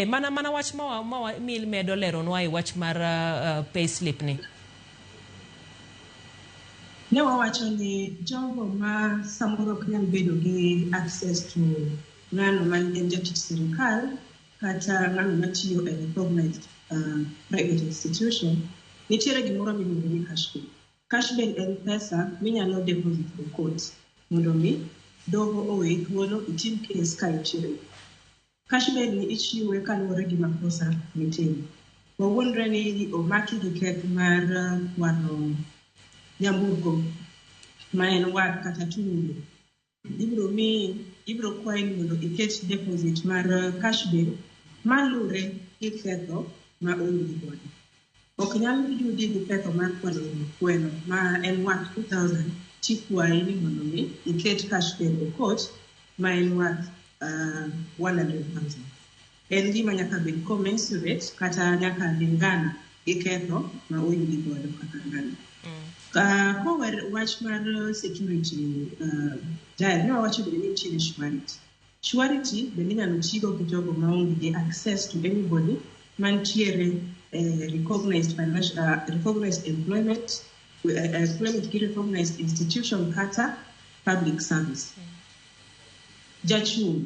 Mana wach ma mil medo leronwa e wach mar pay slip ni. Ne wawacho ni jogo ma samoro ok nyal bedo gi access to ng'ano man en jatich sirikal kata ng'ano matiyo e recognized private institution, nitiere gimoro miluongo ni cash bail. Cash bail en pesa minyalo deposit e court mondo mi doho owe thuolo itim case ka itiyo. Cash bail ni ichiwe kaluwore gi makosa mitimo. Wawuondre ni omaki gi keth mar wano nyamburko ma en wat kata tunglo. Ibro kwayi mondo iket deposit mar cash bail malure gi ketho ma oyudi godo. Ok nyal yudi gi ketho mar kwano ma en wat 2,000 tikwayi ni mondo mi iket cash bail e court ma en wat 100,000. En gima nyaka bed commensurate kata nyaka lingana gi ketho ma oyudi godo kaka ng'ano. Kower wach mar security, jael ne wawacho bende ni nitiere surety. Surety bende inyalo tigo gi jogo maonge gi access to anybody mantiere recognized employment gi recognized institution kata public service. Jachung